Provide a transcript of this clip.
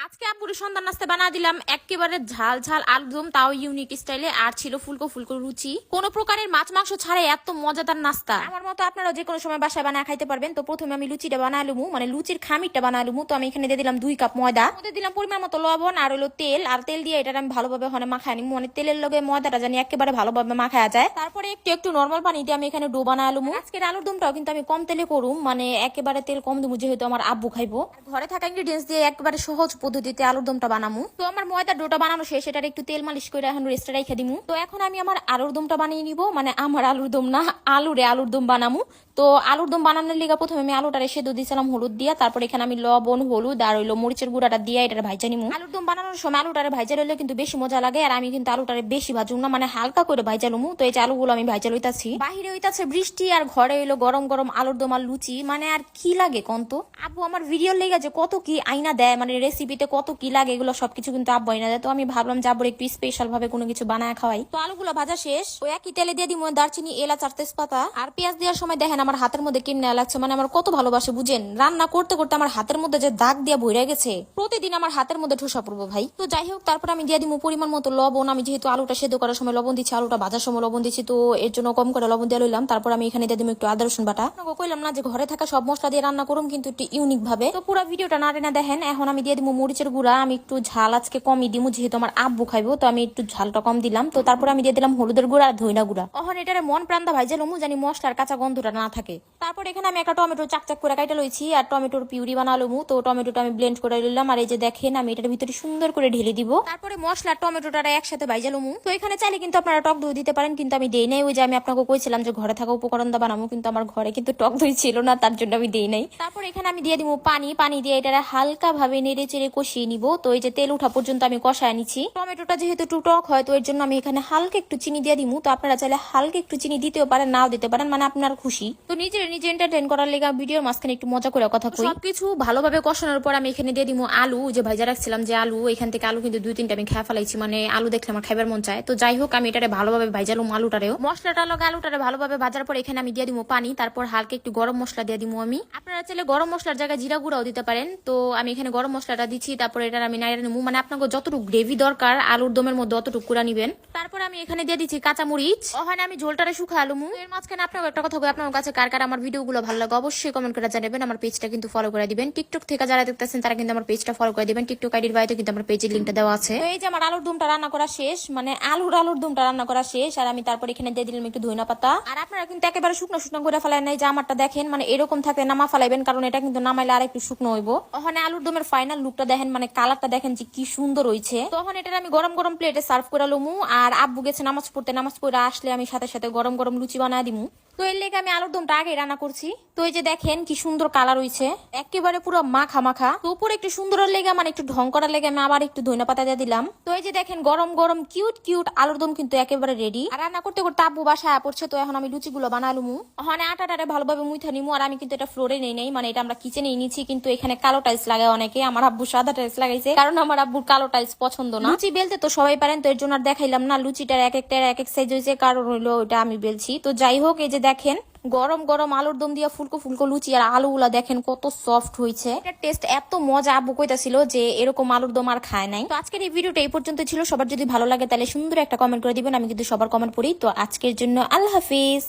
আজকে আপুর সন্ধ্যা নাস্তা বানা দিলাম একেবারে ঝাল ঝাল আলুদম, তাও ইউনিক স্টাইলে, আর ছিল ফুলকো ফুলকো রুচি। কোনো প্রকারের মাছ মাংস ছাড়াই এত মজাদার নাস্তা। আমার মতো আপনারা যে কোনো সময় বাসায় বানায় খাইতে পারবেন। তো প্রথমে আমি লুচিটা বানালুমু, মানে লুচির খামিরটা বানালুমু। তো আমি এখানে দিয়ে দিলাম 2 কাপ ময়দা, মধ্যে দিলাম পরিমাণ মতো লবণ আর হলো তেল। আর তেল দিয়ে এটা আমি ভালোভাবে মাখায় নিব, মানে তেলের লগে ময়দাটা জানি একেবারে ভালোভাবে মাখায়া যায়। তারপরে একটু একটু নর্মাল পানি দিয়ে আমি এখানে ডো বানালুমু। আজকের আলুরদমটাও কিন্তু আমি কম তেলে করুম, মানে একেবারে তেল কম দেবো, যেহেতু আমার আব্বু খাইবো। ঘরে থাকা ইনগ্রেডিয়েন্টস দিয়ে একেবারে সহজ পদ্ধতিতে আলুরদমটা বানামু। তো আমার ময়দা ডোটা বানানো শেষ, এটার একটু তেল মালিশ করে এখন রেস্টে রেখে দিমু। তো এখন আমি আমার আলুর দমটা বানিয়ে নিব, মানে আমার আলুর দম না, আলুর দম বানামু। তো আলুর দম বানানোর লিগা প্রথমে আমি আলুটারে সেদ্ধ দিয়েছিলাম হলুদ দিয়া, তারপর এখানে আমি লবণ হলুদ আর হইলো মরিচের গুঁড়াটা দিয়ে এটা ভাইজা নিমু। আলুর দম বানানোর সময় আলুটারে ভাইজা লইলে কিন্তু বেশি মজা লাগে, আর আমি কিন্তু আলুটারে বেশি ভাজুম না, মানে হালকা করে ভাইজা লমু। তো এই যে আলুগুলো আমি ভাইজা লইতাছি। বাহিরে হইতাছে বৃষ্টি আর ঘরে হইলো গরম গরম আলুর দম আর লুচি, মানে আর কি লাগে কন্ত। আব্বু আমার ভিডিওর লেগে যে কত কি আইনা দেয়, মানে রেসিপিতে কত কি লাগে, এগুলো সবকিছু কিন্তু আব্বু আইনা দেয়। তো আমি ভাবলাম যাবো একটু স্পেশাল ভাবে কোনো কিছু বানায় খাওয়াই। তো আলুগুলো ভাজা শেষ, ওই একই তেলে দিয়ে দিব দারচিনি, এলাচ আর তেজপাতা। আর পেঁয়াজ দেওয়ার সময় দেখেন আমার হাতের মধ্যে কেমনে লাগছে, মানে আমার কত ভালোবাসে বুঝেন। রান্না করতে করতে আমার হাতের মধ্যে যে দাগ দিয়া বইরা গেছে, প্রতিদিন আমার হাতের মধ্যে ঠোসা পড়বো ভাই। তো যাই হোক, তারপর আমি দিয়ে দিব পরিমাণ মতো লবণ। আমি যেহেতু আলুটা সেদ্ধ করার সময় লবণ দিচ্ছি, আলুটা ভাজার সময় লবণ দিচ্ছি, তো এর জন্য কম করে লবণ দিয়ে লইলাম। তারপর আমি এখানে দিয়ে দিব একটু আদা রসুন বাটা। কইলাম না যে ঘরে থাকা সব মশলা দিয়ে রান্না করুম, কিন্তু একটু ইউনিক ভাবে। তো পুরো ভিডিওটা না টেনে দেখেন। এখন আমি দিয়ে দিব মরিচের গুঁড়া। আমি একটু ঝাল আজকে কমই দিব, যেহেতু আমার আব্বু খাইবো, তো আমি একটু ঝালটা কম দিলাম। তো তারপর আমি দিয়ে দিলাম হলুদের গুঁড়া আর ধইনা গুঁড়া। এখন এটারে মন প্রাণদা ভাইজা লমু, জানি মশলার কাঁচা গন্ধটা না থাকে। তারপর এখানে আমি একটা টমেটো চাকচাক করে কাইটা লইছি আর টমেটোর পিউরি বানালুমু। তো টমেটোটা আমি ব্লেন্ড করে লইলাম, আর এই যে দেখেন আমি এটার ভিতরে সুন্দর করে ঢেলে দিব। তারপরে মশলা টমেটোটা একসাথে ভাইজা লমু। তো এখানে চাইলে কিন্তু আপনারা টক দই দিতে পারেন, কিন্তু আমি দেই নাই। ওই যে আমি আপনাকে কইছিলাম যে ঘরে থাকা উপকরণ দা বানাবো, কিন্তু আমার ঘরে কিন্তু টক দই ছিল না, তার জন্য আমি দেই নাই। তারপর এখানে আমি দিয়ে দিব পানি। পানি দিয়ে এটা হালকা ভাবে নেড়ে চেড়ে কষিয়ে নিব। তো এই যে তেল উঠা পর্যন্ত আমি কষায় নিচ্ছি। টমেটোটা যেহেতু একটু টক হয়, তো এর জন্য আমি এখানে হালকা একটু চিনি দিয়ে দিব। তো আপনারা চাইলে হালকা একটু চিনি দিতেও পারেন, নাও দিতে পারেন, মানে আপনার খুশি। তো নিজে এন্টারটেইন করার লেগে ভিডিওর মাঝখানে একটু মজা করে কথা কই। সবকিছু ভালোভাবে কষানোর পর আমি এখানে দিয়ে দিব আলু, যে ভাইজা রাখছিলাম যে আলু। এখান থেকে আলু কিন্তু 2-3টা আমি খেয়ে ফেলাইছি, মানে আলু দেখলে আমার খাইবার মন চায়। তো যাই হোক, আমি এটারে ভালোভাবে ভাইজালুম আলুটারেও। মশলাটা লগে আলুটারে ভালোভাবে ভাজার পর এখানে আমি দিয়ে দিব পানি। তারপর হালকা একটু গরম মশলা দিয়ে দিব আমি। আপনারা চাইলে গরম মশলার জায়গায় জিরা গুঁড়াও দিতে পারেন। তো আমি এখানে গরম মশলাটা দিচ্ছি। তারপর এটা আমি নাইরা নিবো, মানে আপনাকে যতটুকু গ্রেভি দরকার আলুর দমের মধ্যে অতটুকু করে নিবেন। তারপর আমি এখানে দিয়ে দিচ্ছি কাঁচামরিচ। ওখানে আমি ঝোলটারে শুকা আলুমু। এর মাঝখানে আপনাকে একটা কথা কই, আপনার কাছে কার কার আমার ভিডিওগুলো ভালো লাগে অবশ্যই কমেন্ট করে জানাবেন। আমার পেজটা কিন্তু ফলো করে দিবেন। টিকটক থেকে যারা দেখতেছেন তারা কিন্তু আমার পেজটা ফলো করে দিবেন। টিকটক আইডির বাইরে কিন্তু আমার পেজের লিংকটা দেওয়া আছে। তো এই যে আমার আলুর দমটা রান্না করা শেষ, মানে আলুর দমটা রান্না করা শেষ। আর আমি তারপর এখানে দিয়ে দিলাম একটু ধইনা পাতা। আর আপনারা কিন্তু একেবারে শুকনো শুকনো করে ফেলাই নাই, যে আমারটা দেখেন, মানে এরকম থাকলে নামা ফেলাইবেন, কারণ এটা কিন্তু নামাইলে আর একটু শুকনো হইব। ওখানে আলুর দমের ফাইনাল লুকটা দেখেন, মানে কালারটা দেখেন যে কি সুন্দর হইছে। তখন এটা আমি গরম গরম প্লেটে সার্ভ করে লমু। আর আব্বু গেছে নামাজ পড়তে, নামাজ পড়ে আসলে আমি সাথে সাথে গরম গরম লুচি বানায় দিমু। তো এর লেগে আমি আলুর দমটা আগে রান্না করছি। তো এই যে দেখেন কি সুন্দর কালার হইছে, একেবারে পুরো মাখা মাখা। তো উপরে একটু সুন্দরের লেগে, মানে একটু ঢং করার লেগে আমি আবার একটু ধইনা পাতা দিয়ে দিলাম। তো এই যে দেখেন গরম গরম কিউট কিউট আলুর দম কিন্তু একেবারে রেডি। আর রান্না করতে করতে আব্বু বাসায় পড়ছে। তো এখন আমি লুচিগুলো বানালুমু। ওখানে আটাটারে ভালোভাবে মুইথা নিমু। আর আমি কিন্তু এটা ফ্লোরে নেই, মানে এটা আমরা কিচেনে নিয়েছি, কিন্তু এখানে কালো টাইলস লাগায় অনেকে। আমার আব্বু সাদা টাইলস লাগাইছে, কারণ আমার আব্বুর কালো টাইলস পছন্দ না। লুচি বেলতে তো সবাই পারেন, তো এর জন্য আর দেখাইলাম না। লুচিটার এক একটা এক এক সাইজ হয়েছে, কারণ হইলো ওটা আমি বেলছি। তো যাই হোক, এই যে দেখেন গরম গরম আলুর দম দিয়া ফুলকো ফুলকো লুচি, আর আলুগুলা দেখেন কত সফট হয়েছে। এটার টেস্ট এত মজা, আব্বু কইতাছিল যে এরকম আলুর দম আর খায় নাই। তো আজকের এই ভিডিওটা এই পর্যন্ত ছিল। সবার যদি ভালো লাগে তাহলে সুন্দর একটা কমেন্ট করে দিবেন, আমি কিন্তু সবার কমেন্ট পড়ি। তো আজকের জন্য আল্লাহ হাফিজ।